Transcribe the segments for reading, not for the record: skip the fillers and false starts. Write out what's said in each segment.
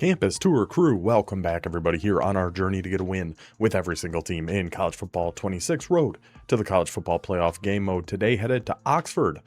Campus Tour crew, welcome back everybody here on our journey to get a win with every single team in College Football 26 road to the College Football Playoff game mode. Today headed to Oxford,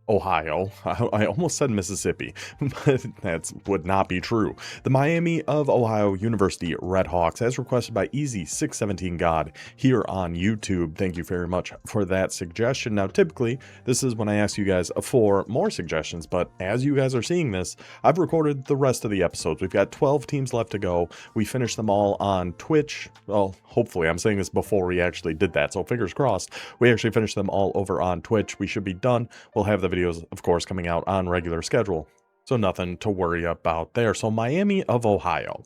Ohio. I almost said Mississippi, but that would not be true. The Miami of Ohio University Redhawks, as requested by Easy617God here on YouTube. Thank you very much for that suggestion. Now, typically, this is when I ask you guys for more suggestions, but as you guys are seeing this, I've recorded the rest of the episodes. We've got 12 teams left to go. We finished them all on Twitch. Well, hopefully, I'm saying this before we actually did that, so fingers crossed. We actually finished them all over on Twitch. We should be done. We'll have the videos, of course, coming out on regular schedule, so nothing to worry about there. So Miami of Ohio,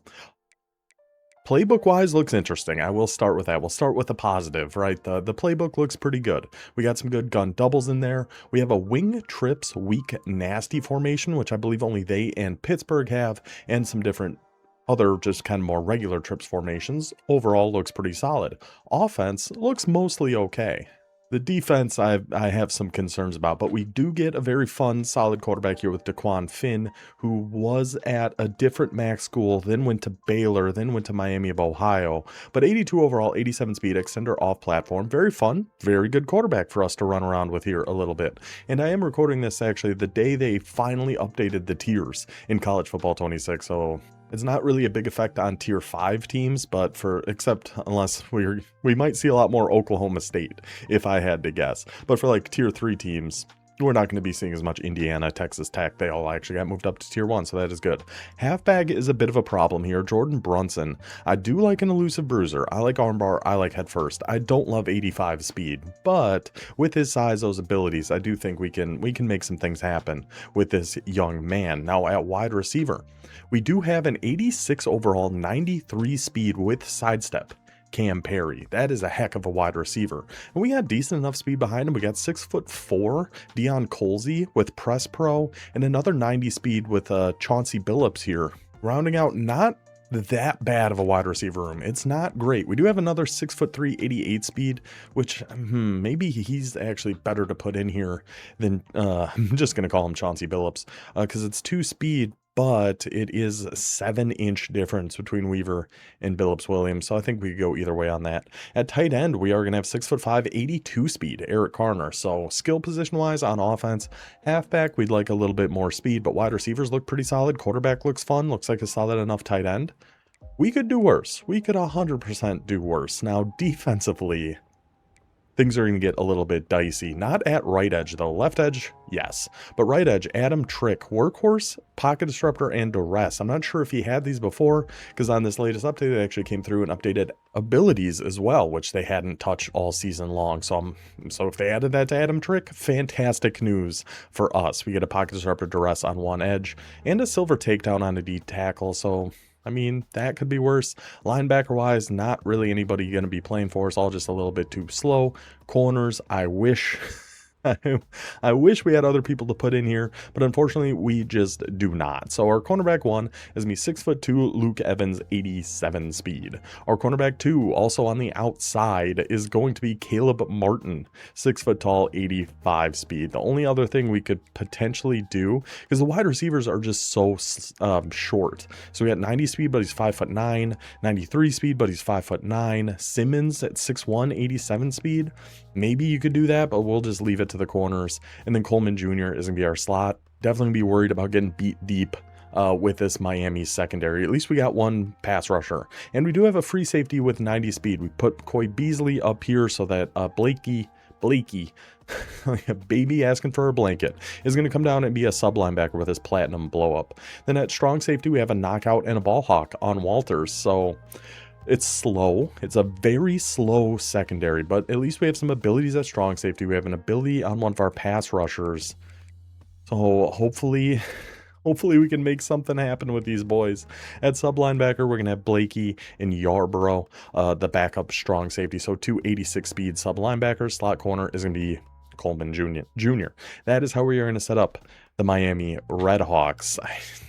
playbook wise, looks interesting. I will start with that. We'll start with the positive, right? The playbook looks pretty good. We got some good gun doubles in there. We have a wing trips weak nasty formation, which I believe only they and Pittsburgh have, and some different other just kind of more regular trips formations. Overall looks pretty solid. Offense looks mostly okay. The defense, I have some concerns about, but we do get a very fun, solid quarterback here with Daquan Finn, who was at a different MAC school, then went to Baylor, then went to Miami of Ohio. But 82 overall, 87 speed, extender off platform. Very fun, very good quarterback for us to run around with here a little bit. And I am recording this actually the day they finally updated the tiers in College Football 26, so it's not really a big effect on tier 5 teams, but except unless we might see a lot more Oklahoma State, if I had to guess. But for like tier 3 teams, we're not going to be seeing as much Indiana, Texas Tech. They all actually got moved up to tier 1, so that is good. Halfback is a bit of a problem here. Jordan Brunson. I do like an elusive bruiser. I like armbar. I like head first. I don't love 85 speed, but with his size, those abilities, I do think we can make some things happen with this young man. Now at wide receiver, we do have an 86 overall, 93 speed with sidestep. Cam Perry. That is a heck of a wide receiver. And we got decent enough speed behind him. We got 6'4" Deion Colsey with Press Pro and another 90 speed with Chauncey Billups here. Rounding out not that bad of a wide receiver room. It's not great. We do have another 6'3", 88 speed, which maybe he's actually better to put in here than I'm just going to call him Chauncey Billups because it's 2 speed, but it is a 7-inch difference between Weaver and Billups Williams, so I think we could go either way on that. At tight end, we are going to have 6'5", 82 speed, Eric Carner. So skill position-wise on offense, halfback, we'd like a little bit more speed, but wide receivers look pretty solid. Quarterback looks fun, looks like a solid enough tight end. We could do worse. We could 100% do worse. Now, defensively, things are going to get a little bit dicey. Not at right edge, though. Left edge, yes. But right edge, Adam Trick, Workhorse, Pocket Disruptor, and Duress. I'm not sure if he had these before, because on this latest update, they actually came through and updated abilities as well, which they hadn't touched all season long. So if they added that to Adam Trick, fantastic news for us. We get a Pocket Disruptor, Duress on one edge, and a Silver Takedown on a D tackle, so I mean, that could be worse. Linebacker-wise, not really anybody going to be playing for us, all just a little bit too slow. Corners, I wish I wish we had other people to put in here, but unfortunately we just do not. So our cornerback 1 is me 6'2", Luke Evans, 87 speed. Our cornerback 2, also on the outside, is going to be Caleb Martin, 6 foot tall, 85 speed. The only other thing we could potentially do, because the wide receivers are just so short. So we got 90 speed, but he's 5'9", 93 speed, but he's 5'9". Simmons at 6'1", 87 speed. Maybe you could do that, but we'll just leave it to the corners. And then Coleman Jr. is going to be our slot. Definitely be worried about getting beat deep with this Miami secondary. At least we got one pass rusher. And we do have a free safety with 90 speed. We put Coy Beasley up here so that Blakey, like a baby asking for a blanket, is going to come down and be a sub linebacker with his platinum blow up. Then at strong safety, we have a knockout and a ball hawk on Walters. So it's slow. It's a very slow secondary, but at least we have some abilities at strong safety. We have an ability on one of our pass rushers. So hopefully we can make something happen with these boys. At sub linebacker, we're going to have Blakey and Yarborough, the backup strong safety. So 286 speed sub linebackers. Slot corner is going to be Coleman Jr. That is how we are going to set up the Miami Redhawks.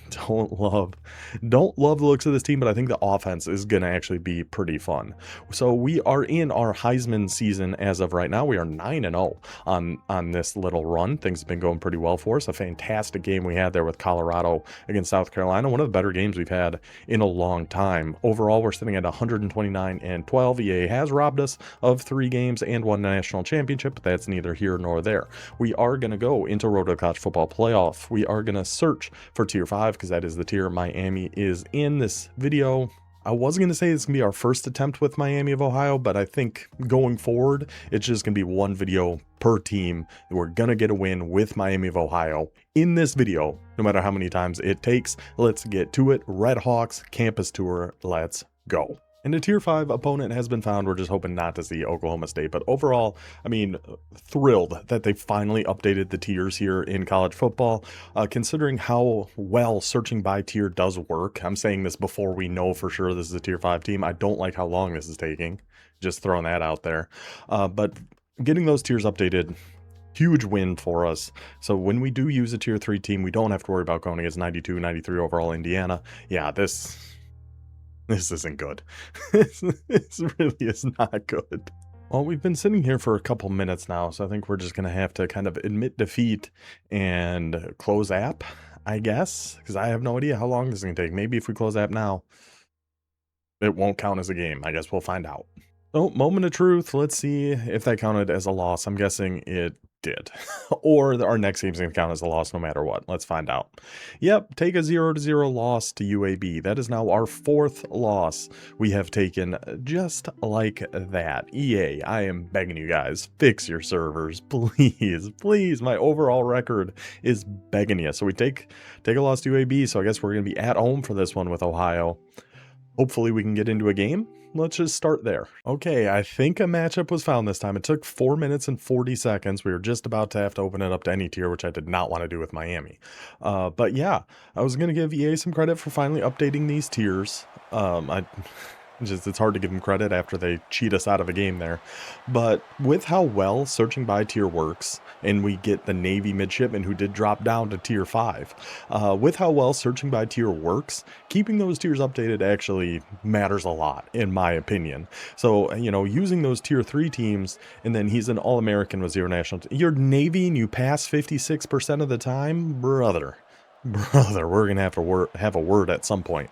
don't love the looks of this team, but I think the offense is going to actually be pretty fun. So we are in our Heisman season as of right now. We are 9-0 on this little run. Things have been going pretty well for us. A fantastic game we had there with Colorado against South Carolina. One of the better games we've had in a long time. Overall, we're sitting at 129-12. EA has robbed us of 3 games and 1 national championship, but that's neither here nor there. We are going to go into Road to the College Football Playoff. We are going to search for Tier 5 because that is the tier Miami is in. This video, I was going to say it's going to be our first attempt with Miami of Ohio, but I think going forward, it's just going to be one video per team. We're going to get a win with Miami of Ohio in this video, no matter how many times it takes. Let's get to it. Redhawks campus tour. Let's go. And a Tier 5 opponent has been found. We're just hoping not to see Oklahoma State. But overall, I mean, thrilled that they finally updated the tiers here in college football. Considering how well searching by tier does work. I'm saying this before we know for sure this is a Tier 5 team. I don't like how long this is taking. Just throwing that out there. But getting those tiers updated, huge win for us. So when we do use a Tier 3 team, we don't have to worry about going against 92, 93 overall Indiana. Yeah, this isn't good. This really is not good. Well, we've been sitting here for a couple minutes now, so I think we're just going to have to kind of admit defeat and close app, I guess, because I have no idea how long this is going to take. Maybe if we close app now, it won't count as a game. I guess we'll find out. So, moment of truth. Let's see if that counted as a loss. I'm guessing it did. Or our next game's going to count as a loss no matter what. Let's find out. Yep, take a 0-0 loss to UAB. That is now our 4th loss we have taken, just like that. EA, I am begging you guys, fix your servers, please, please. My overall record is begging you. So we take a loss to UAB, so I guess we're going to be at home for this one with Ohio. Hopefully we can get into a game. Let's just start there. Okay, I think a matchup was found this time. It took 4 minutes and 40 seconds. We were just about to have to open it up to any tier, which I did not want to do with Miami. But yeah, I was going to give EA some credit for finally updating these tiers. It's hard to give them credit after they cheat us out of a game there. But with how well searching by tier works, and we get the Navy midshipman who did drop down to Tier 5, with how well searching by tier works, keeping those tiers updated actually matters a lot, in my opinion. So, you know, using those Tier 3 teams, and then he's an All-American with 0 national. You're Navy and you pass 56% of the time? Brother, we're going to have a word at some point.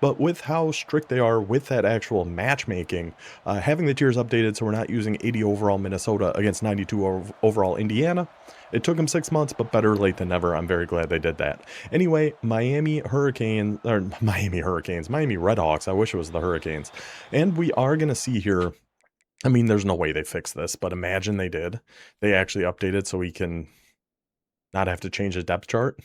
But with how strict they are with that actual matchmaking, having the tiers updated so we're not using 80 overall Minnesota against 92 overall Indiana, it took them 6 months, but better late than never. I'm very glad they did that. Anyway, Miami Redhawks. I wish it was the Hurricanes. And we are going to see here, I mean, there's no way they fixed this, but imagine they did. They actually updated so we can not have to change the depth chart.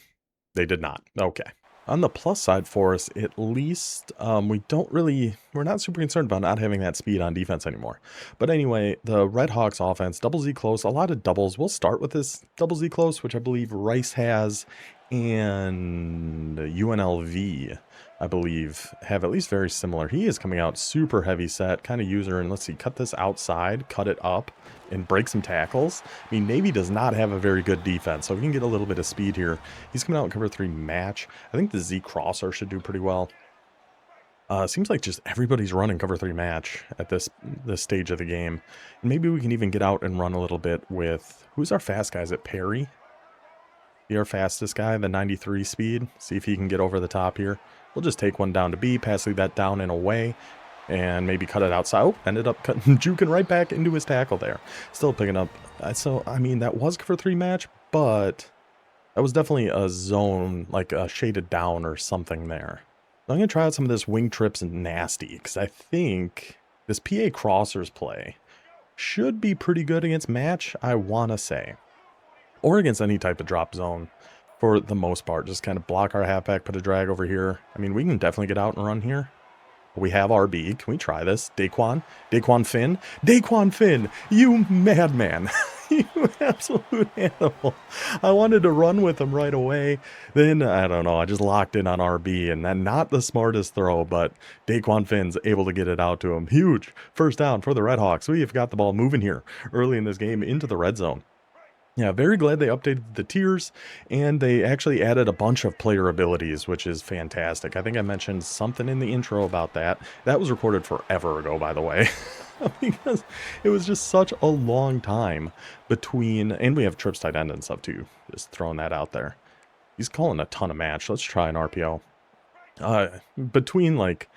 They did not. Okay. On the plus side for us, at least, we're not super concerned about not having that speed on defense anymore. But anyway, the Redhawks offense, double Z close, a lot of doubles. We'll start with this double Z close, which I believe Rice has, and UNLV, I believe, have at least very similar. He is coming out super heavy set, kind of user, and let's see, cut this outside, cut it up, and break some tackles. I mean, Navy does not have a very good defense, so we can get a little bit of speed here. He's coming out in cover 3 match. I think the Z crosser should do pretty well. Seems like just everybody's running cover 3 match at this stage of the game. And maybe we can even get out and run a little bit with, who's our fast guy? Is it Perry? Our fastest guy, the 93 speed. See if he can get over the top here. We'll just take one down to B, passing that down and away, and maybe cut it outside. Oh, ended up juking right back into his tackle there. Still picking up. So, I mean, that was cover 3 match, but that was definitely a zone, like a shaded down or something there. So I'm going to try out some of this wing trips and nasty, because I think this PA crossers play should be pretty good against match, I want to say. Or against any type of drop zone for the most part. Just kind of block our halfback, put a drag over here. I mean, we can definitely get out and run here. We have RB. Can we try this? Daquan Finn, you madman. You absolute animal. I wanted to run with him right away. Then, I don't know, I just locked in on RB, and then not the smartest throw, but Daquan Finn's able to get it out to him. Huge first down for the Redhawks. We have got the ball moving here early in this game into the red zone. Yeah, very glad they updated the tiers, and they actually added a bunch of player abilities, which is fantastic. I think I mentioned something in the intro about that. That was recorded forever ago, by the way, because it was just such a long time between, and we have trips tight end and stuff too, just throwing that out there. He's calling a ton of match. Let's try an RPO. Between like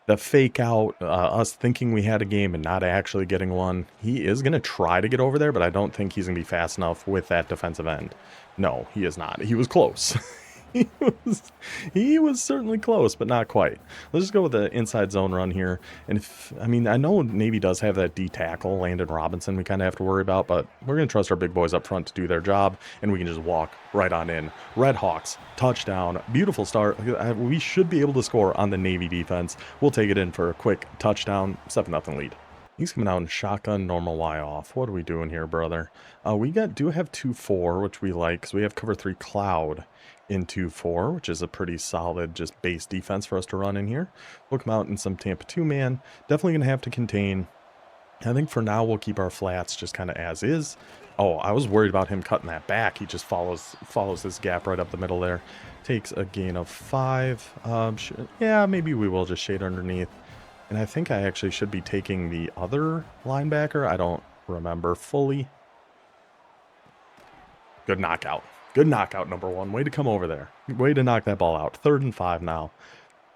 the fake out, us thinking we had a game and not actually getting one. He is going to try to get over there, but I don't think he's going to be fast enough with that defensive end. No, he is not. He was close. he he was certainly close, but not quite. Let's just go with the inside zone run here. And if, I mean, I know Navy does have that D tackle, Landon Robinson, we kind of have to worry about, but we're going to trust our big boys up front to do their job, and we can just walk right on in. Redhawks, touchdown, beautiful start. We should be able to score on the Navy defense. We'll take it in for a quick touchdown, 7-0 lead. He's coming out in shotgun, normal Y off. What are we doing here, brother? We do have 2-4, which we like, because we have cover 3 cloud in 2-4, which is a pretty solid just base defense for us to run in here. We'll come out in some Tampa 2-man. Definitely going to have to contain. I think for now we'll keep our flats just kind of as is. Oh, I was worried about him cutting that back. He just follows this gap right up the middle there. Takes a gain of 5. Yeah, maybe we will just shade underneath. And I think I actually should be taking the other linebacker. I don't remember fully. Good knockout. Good knockout, number 1. Way to come over there. Way to knock that ball out. 3rd and 5 now.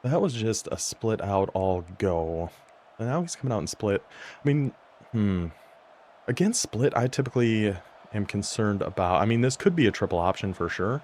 That was just a split out all go. And now he's coming out and split. I mean, against split, I typically am concerned about... I mean, this could be a triple option for sure.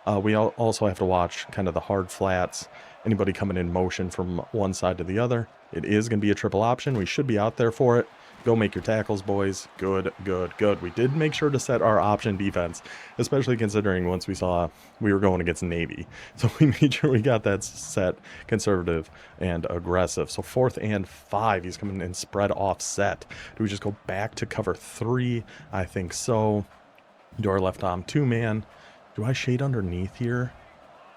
We also have to watch kind of the hard flats. Anybody coming in motion from one side to the other. It is going to be a triple option. We should be out there for it. Go make your tackles, boys. Good, good, good. We did make sure to set our option defense, especially considering once we saw we were going against Navy. So we made sure we got that set conservative and aggressive. So 4th and 5, he's coming in spread offset. Do we just go back to cover 3? I think so. Do our left arm 2-man. Do I shade underneath here?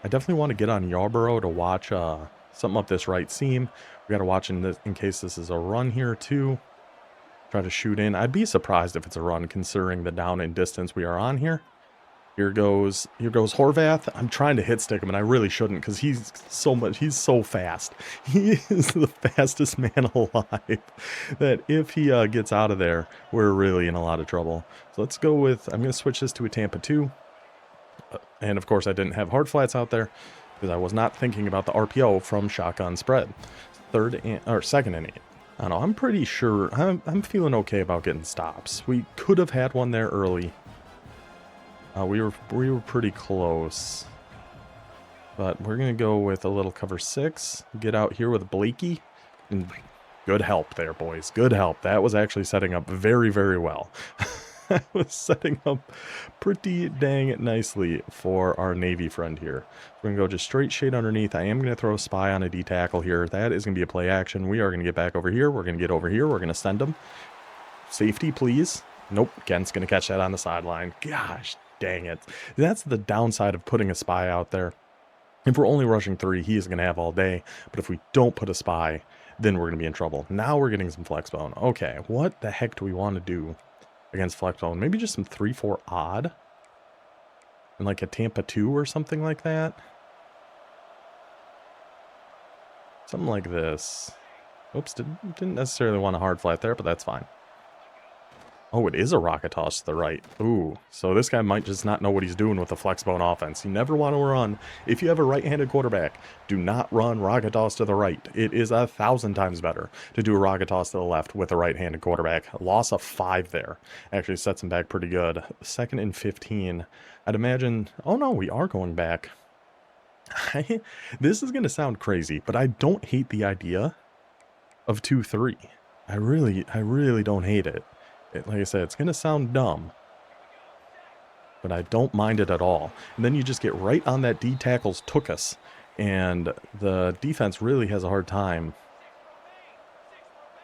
I definitely want to get on Yarborough to watch something up this right seam. We got to watch in case this is a run here too. Try to shoot in. I'd be surprised if it's a run considering the down and distance we are on here. Here goes Horvath. I'm trying to hit stick him, and I really shouldn't because he's so fast. He is the fastest man alive. That if he gets out of there, we're really in a lot of trouble. So let's go with, I'm going to switch this to a Tampa 2. And of course I didn't have hard flats out there because I was not thinking about the RPO from shotgun spread. 2nd and 8. I don't know, I'm pretty sure, I'm feeling okay about getting stops. We could have had one there early. We were pretty close. But we're going to go with a little cover 6. Get out here with Blakey. And good help there, boys. Good help. That was actually setting up very, very well. I was setting up pretty dang nicely for our Navy friend here. We're going to go just straight shade underneath. I am going to throw a spy on a D tackle here. That is going to be a play action. We are going to get back over here. We're going to get over here. We're going to send him. Safety, please. Nope. Kent's going to catch that on the sideline. Gosh, dang it. That's the downside of putting a spy out there. If we're only rushing 3, he is going to have all day. But if we don't put a spy, then we're going to be in trouble. Now we're getting some flex bone. Okay, what the heck do we want to do against flex bone? Maybe just some 3-4 odd and like a Tampa 2 or something like that. Something like this. Oops, didn't necessarily want a hard flat there, but that's fine. Oh, it is a rocket toss to the right. Ooh, so this guy might just not know what he's doing with the flex bone offense. You never want to run. If you have a right-handed quarterback, do not run rocket toss to the right. It is 1,000 times better to do a rocket toss to the left with a right-handed quarterback. Loss of 5 there. Actually sets him back pretty good. 2nd and 15. I'd imagine... Oh, no, we are going back. This is going to sound crazy, but I don't hate the idea of 2-3. I really don't hate it. Like I said, it's going to sound dumb, but I don't mind it at all. And then you just get right on that D tackle's took us, and the defense really has a hard time,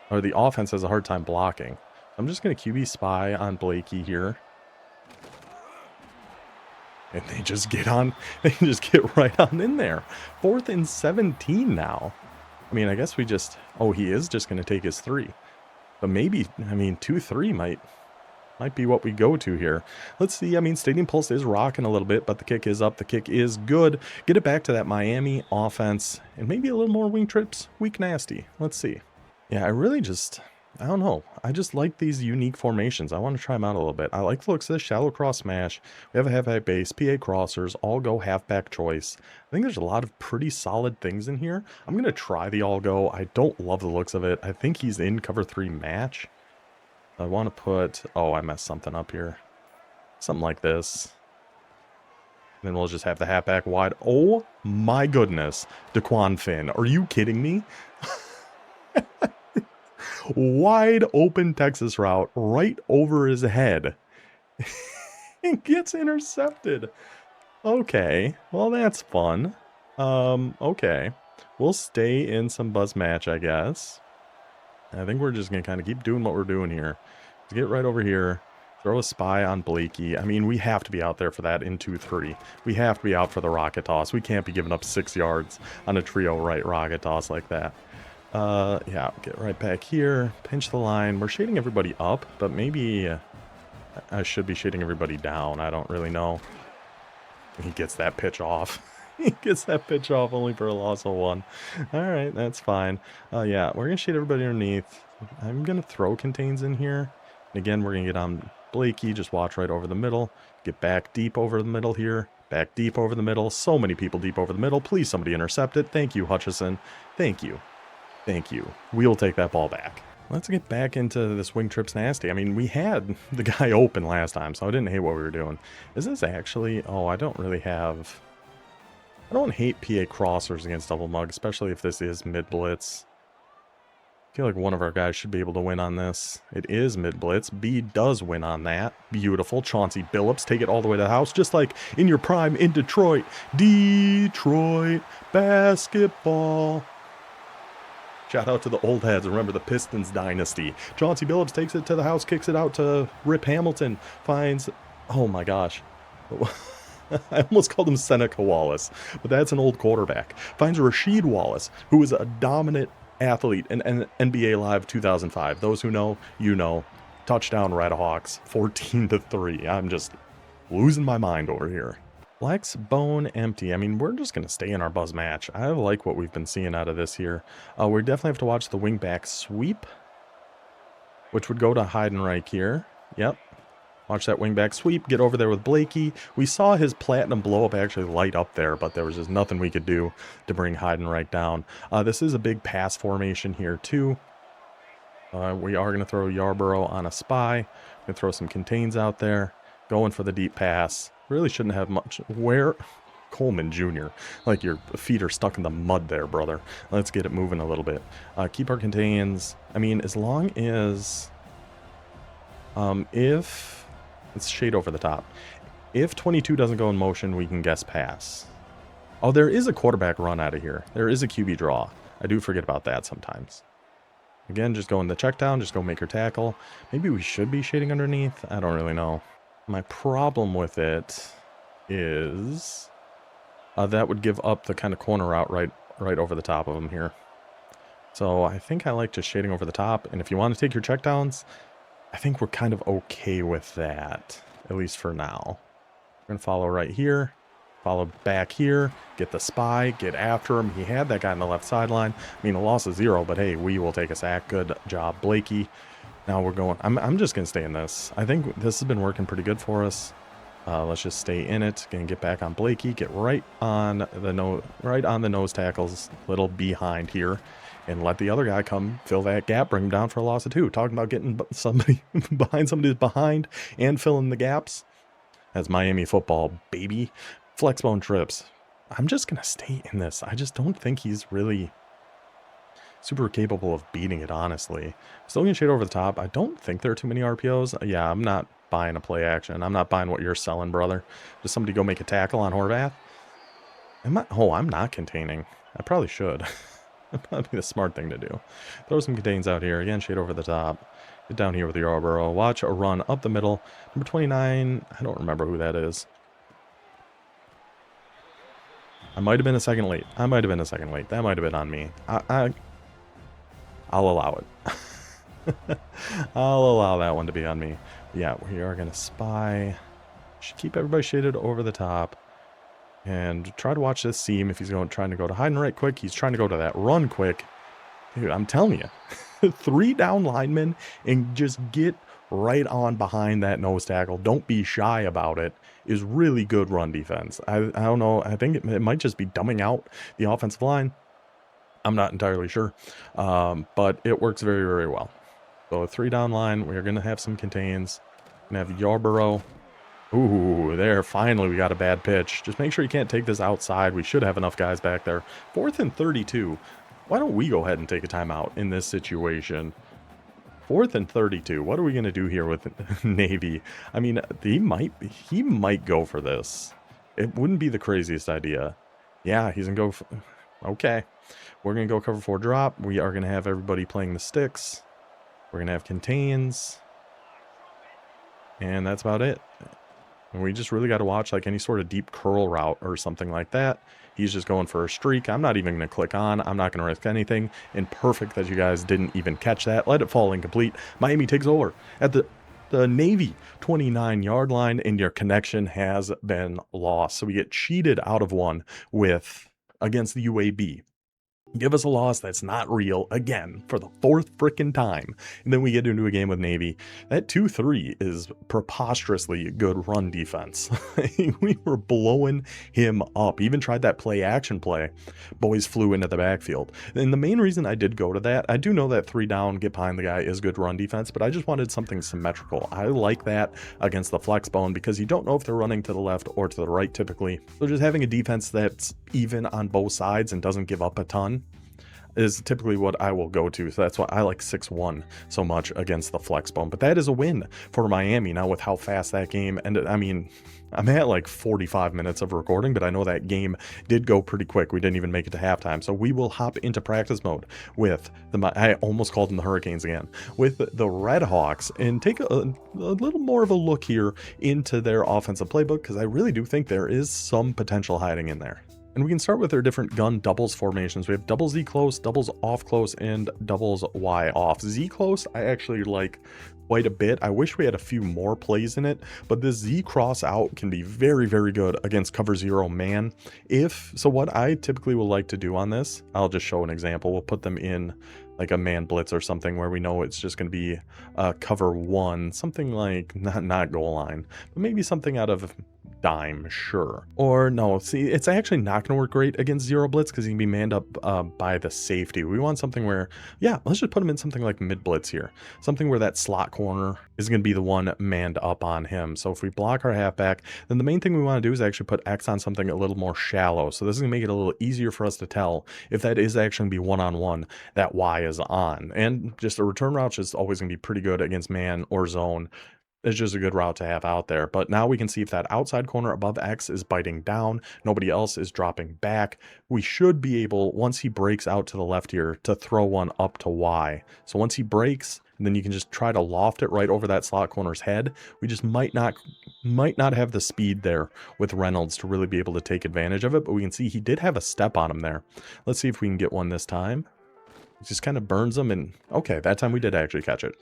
or the offense has a hard time blocking. I'm just going to QB spy on Blakey here. And they just get right on in there. 4th and 17 now. I mean, I guess we just, oh, he is just going to take his 3. But maybe, I mean, 2-3 might might be what we go to here. Let's see. I mean, Stadium Pulse is rocking a little bit, but the kick is up. The kick is good. Get it back to that Miami offense and maybe a little more wing trips. Weak nasty. Let's see. Yeah, I don't know. I just like these unique formations. I want to try them out a little bit. I like the looks of this shallow cross smash. We have a halfback base, PA crossers, all go halfback choice. I think there's a lot of pretty solid things in here. I'm going to try the all go. I don't love the looks of it. I think he's in cover 3 match. I want to put, oh, I messed something up here. Something like this. Then we'll just have the halfback wide. Oh my goodness. Daquan Finn. Are you kidding me? Wide open Texas route right over his head. It gets intercepted. Okay, well that's fun. Okay. We'll stay in some buzz match, I guess. I think we're just going to kind of keep doing what we're doing here. To get right over here, throw a spy on Blakey. I mean, we have to be out there for that in 2-3. We have to be out for the rocket toss. We can't be giving up 6 yards on a trio right rocket toss like that. Yeah, get right back here, pinch the line. We're shading everybody up, but maybe I should be shading everybody down. I don't really know. He gets that pitch off. He gets that pitch off only for a loss of 1. All right, that's fine. Yeah, we're going to shade everybody underneath. I'm going to throw contains in here. And again, we're going to get on Blakey. Just watch right over the middle. Get back deep over the middle here. Back deep over the middle. So many people deep over the middle. Please, somebody intercept it. Thank you, Hutchison. Thank you. Thank you. We will take that ball back. Let's get back into this wing trips nasty. I mean, we had the guy open last time, so I didn't hate what we were doing. Is this actually... Oh, I don't hate PA crossers against double mug, especially if this is mid blitz. I feel like one of our guys should be able to win on this. It is mid blitz. B does win on that. Beautiful. Chauncey Billups take it all the way to the house, just like in your prime in Detroit. Detroit basketball. Shout out to the old heads. Remember the Pistons dynasty. Chauncey Billups takes it to the house, kicks it out to Rip Hamilton. Finds... Oh my gosh. I almost called him Seneca Wallace, but that's an old quarterback. Finds Rasheed Wallace, who is a dominant athlete in NBA Live 2005. Those who know, you know. Touchdown Redhawks, 14-3. I'm just losing my mind over here. Flex bone empty. I mean, we're just going to stay in our buzz match. I like what we've been seeing out of this here. We definitely have to watch the wingback sweep, which would go to Heidenreich here. Yep. Watch that wingback sweep. Get over there with Blakey. We saw his platinum blow up actually light up there, but there was just nothing we could do to bring Heidenreich down. This is a big pass formation here too. We are going to throw Yarborough on a spy. Going to throw some contains out there. Going for the deep pass. Really shouldn't have much. Where? Coleman Jr. Like your feet are stuck in the mud there, brother. Let's get it moving a little bit. Keep our contains. I mean, as long as... if... Let's shade over the top. If 22 doesn't go in motion, we can guess pass. Oh, there is a quarterback run out of here. There is a QB draw. I do forget about that sometimes. Again, just go in the check down. Just go make your tackle. Maybe we should be shading underneath. I don't really know. My problem with it is that would give up the kind of corner route right over the top of them here. So I think I like just shading over the top. And if you want to take your checkdowns, I think we're kind of okay with that, at least for now. We're going to follow right here, follow back here, get the spy, get after him. He had that guy on the left sideline. I mean, a loss of 0, but hey, we will take a sack. Good job, Blakey. Now we're going. I'm just going to stay in this. I think this has been working pretty good for us. Let's just stay in it. Gonna get back on Blakey. Get right on the nose tackles, little behind here, and let the other guy come fill that gap, bring him down for a loss of 2. Talking about getting somebody behind somebody's behind and filling the gaps. That's Miami football, baby. Flexbone trips. I'm just gonna stay in this. I just don't think he's really super capable of beating it, honestly. Still gonna shade over the top. I don't think there are too many RPOs. Yeah, I'm not buying a play action. I'm not buying what you're selling, brother. Does somebody go make a tackle on Horvath? I'm not containing. I probably should. That'd probably be the smart thing to do. Throw some contains out here. Again, shade over the top. Get down here with your Yarborough. Watch a run up the middle. Number 29. I don't remember who that is. I might have been a second late. That might have been on me. I'll allow it. I'll allow that one to be on me. Yeah, we are going to spy. Should keep everybody shaded over the top. And try to watch this seam if he's trying to go to hide and right quick. He's trying to go to that run quick. Dude, I'm telling you, 3 down linemen and just get right on behind that nose tackle. Don't be shy about it. Is really good run defense. I don't know. I think it might just be dumbing out the offensive line. I'm not entirely sure, but it works very, very well. So a 3 down line. We're going to have some contains. Going to have Yarborough. Ooh, there, finally we got a bad pitch. Just make sure you can't take this outside. We should have enough guys back there. 4th and 32. Why don't we go ahead and take a timeout in this situation? 4th and 32. What are we going to do here with Navy? I mean, he might go for this. It wouldn't be the craziest idea. Yeah, he's going to go. Okay. We're going to go cover 4 drop. We are going to have everybody playing the sticks. We're going to have contains. And that's about it. And we just really got to watch like any sort of deep curl route or something like that. He's just going for a streak. I'm not even going to click on. I'm not going to risk anything. And perfect that you guys didn't even catch that. Let it fall incomplete. Miami takes over at the Navy 29-yard line, and your connection has been lost. So we get cheated out of one against the UAB. Give us a loss that's not real again for the 4th freaking time. And then we get into a game with Navy. That 2-3 is preposterously good run defense. We were blowing him up. Even tried that play action play. Boys flew into the backfield. And the main reason I did go to that, I do know that 3 down, get behind the guy is good run defense, but I just wanted something symmetrical. I like that against the flex bone because you don't know if they're running to the left or to the right typically. So just having a defense that's even on both sides and doesn't give up a ton is typically what I will go to. So that's why I like 6-1 so much against the flex bone. But that is a win for Miami now with how fast that game ended. I mean, I'm at like 45 minutes of recording, but I know that game did go pretty quick. We didn't even make it to halftime. So we will hop into practice mode with I almost called them the Hurricanes again, with the Redhawks, and take a little more of a look here into their offensive playbook, because I really do think there is some potential hiding in there. And we can start with their different gun doubles formations. We have double Z close, doubles off close, and doubles Y off. Z close, I actually like quite a bit. I wish we had a few more plays in it, but this Z cross out can be very, very good against cover 0 man. So what I typically will like to do on this, I'll just show an example. We'll put them in like a man blitz or something where we know it's just going to be cover 1, something like not goal line, but maybe something out of dime, sure. Or no, see, it's actually not going to work great against 0 blitz because he can be manned up by the safety. We want something where, yeah, let's just put him in something like mid blitz here. Something where that slot corner is going to be the one manned up on him. So if we block our halfback, then the main thing we want to do is actually put X on something a little more shallow. So this is going to make it a little easier for us to tell if that is actually going to be one-on-one that Y is on. And just a return route is always going to be pretty good against man or zone. It's just a good route to have out there. But now we can see if that outside corner above X is biting down, nobody else is dropping back. We should be able, once he breaks out to the left here, to throw one up to Y. So once he breaks, then you can just try to loft it right over that slot corner's head. We just might not have the speed there with Reynolds to really be able to take advantage of it. But we can see he did have a step on him there. Let's see if we can get one this time. It just kind of burns him, and okay, that time we did actually catch it.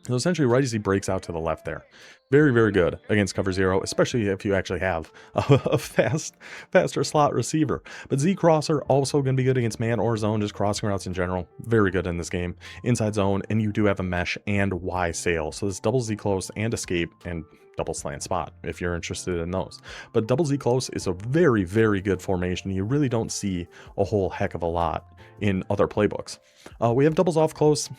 So essentially right as he breaks out to the left there. Very, very good against cover 0, especially if you actually have a faster slot receiver. But Z crosser also going to be good against man or zone, just crossing routes in general. Very good in this game. Inside zone, and you do have a mesh and Y sail. So this double Z close and escape and double slant spot if you're interested in those. But double Z close is a very, very good formation. You really don't see a whole heck of a lot in other playbooks. We have doubles off close.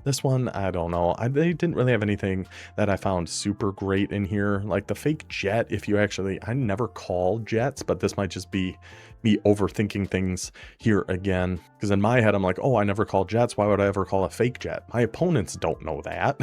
This one, I don't know. They didn't really have anything that I found super great in here. Like the fake jet, if you actually, I never call jets, but this might just be me overthinking things here again. Because in my head, I'm like, oh, I never call jets. Why would I ever call a fake jet? My opponents don't know that.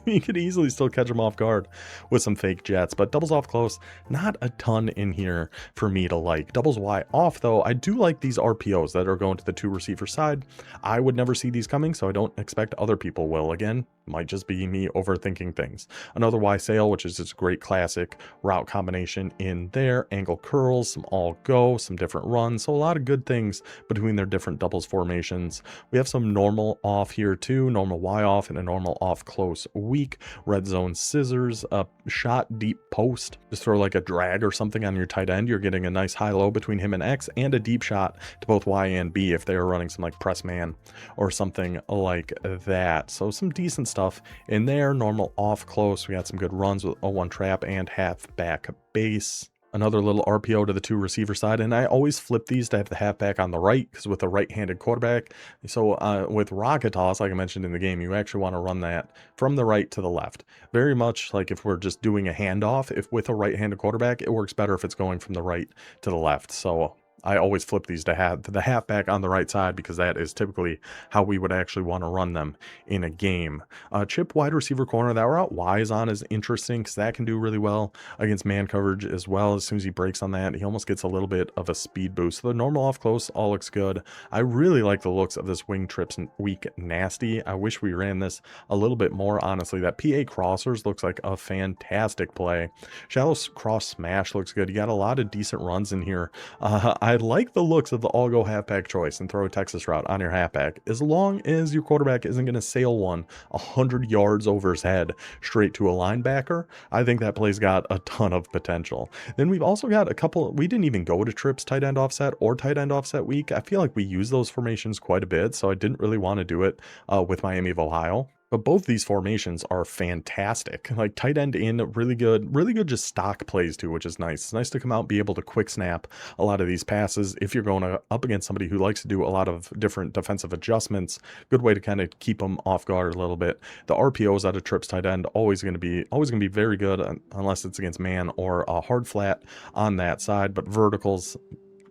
You could easily still catch them off guard with some fake jets. But doubles off close, not a ton in here for me to like. Doubles Y off, though, I do like these RPOs that are going to the 2 receiver side. I would never see these coming, so I don't expect other other people will. Again, might just be me overthinking things. Another Y sail, which is just a great classic route combination in there. Angle curls, some all go, some different runs. So a lot of good things between their different doubles formations. We have some normal off here too, normal Y off and a normal off close weak. Red zone scissors, a shot deep post. Just throw like a drag or something on your tight end. You're getting a nice high-low between him and X, and a deep shot to both Y and B if they are running some like press man or something like that. So some decent stuff in there. Normal off close. We got some good runs with 0-1 trap and halfback base. Another little RPO to the 2 receiver side, and I always flip these to have the halfback on the right because with a right-handed quarterback. So with rocket toss, like I mentioned in the game, you actually want to run that from the right to the left. Very much like if we're just doing a handoff, if with a right-handed quarterback, it works better if it's going from the right to the left. So I always flip these to have the halfback on the right side because that is typically how we would actually want to run them in a game. Chip wide receiver corner that route Y is on is interesting because that can do really well against man coverage as well. As soon as he breaks on that, he almost gets a little bit of a speed boost. So the normal off close all looks good. I really like the looks of this wing trips weak nasty. I wish we ran this a little bit more, honestly. That PA crossers looks like a fantastic play. Shallow cross smash looks good. You got a lot of decent runs in here. I like the looks of the all-go halfback choice and throw a Texas route on your halfback, as long as your quarterback isn't going to sail one 100 yards over his head straight to a linebacker. I think that play's got a ton of potential. Then we've also got a couple, we didn't even go to trips tight end offset or tight end offset week. I feel like we use those formations quite a bit, so I didn't really want to do it with Miami of Ohio. But both these formations are fantastic. Like tight end in, really good just stock plays too, which is nice. It's nice to come out and be able to quick snap a lot of these passes if you're going up against somebody who likes to do a lot of different defensive adjustments. Good way to kind of keep them off guard a little bit. The RPOs out of trips tight end always going to be very good unless it's against man or a hard flat on that side. But verticals,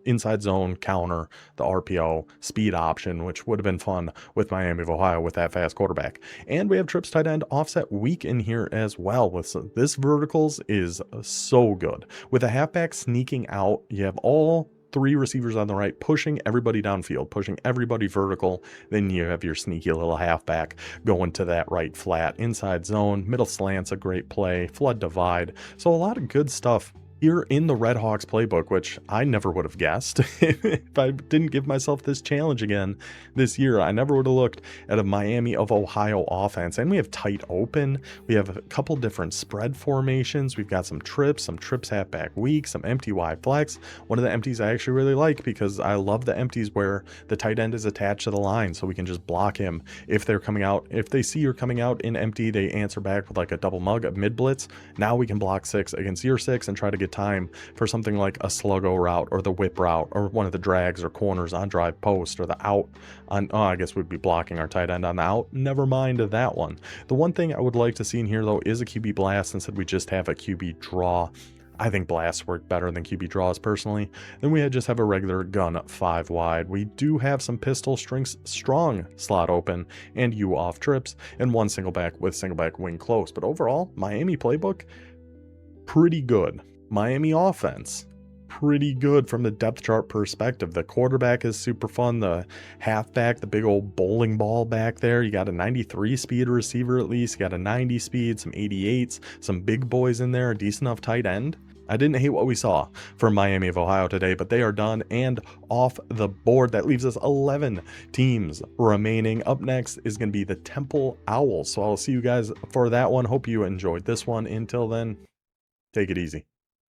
inside zone, counter, the RPO, speed option, which would have been fun with Miami of Ohio with that fast quarterback. And we have trips tight end offset weak in here as well. With this verticals is so good. With a halfback sneaking out, you have all 3 receivers on the right, pushing everybody downfield, pushing everybody vertical. Then you have your sneaky little halfback going to that right flat, inside zone, middle slant's a great play, flood divide. So a lot of good stuff here in the Redhawks playbook, which I never would have guessed if I didn't give myself this challenge again this year. I never would have looked at a Miami of Ohio offense. And we have tight open. We have a couple different spread formations. We've got some trips halfback weak, some empty Y flex. One of the empties I actually really like because I love the empties where the tight end is attached to the line, so we can just block him if they're coming out. If they see you're coming out in empty, they answer back with like a double mug, a mid blitz. Now we can block 6 against your 6 and try to get time for something like a sluggo route or the whip route or one of the drags or corners on drive post or the out on, I guess we'd be blocking our tight end on the out. Never mind that one. The one thing I would like to see in here though is a QB blast instead we just have a QB draw. I think blasts work better than QB draws personally. Then we just have a regular gun 5 wide. We do have some pistol strings strong slot open and U off trips and one single back with single back wing close. But overall, Miami playbook, pretty good. Miami offense, pretty good from the depth chart perspective. The quarterback is super fun. The halfback, the big old bowling ball back there. You got a 93 speed receiver at least. You got a 90 speed, some 88s, some big boys in there, a decent enough tight end. I didn't hate what we saw from Miami of Ohio today, but they are done and off the board. That leaves us 11 teams remaining. Up next is going to be the Temple Owls. So I'll see you guys for that one. Hope you enjoyed this one. Until then, take it easy.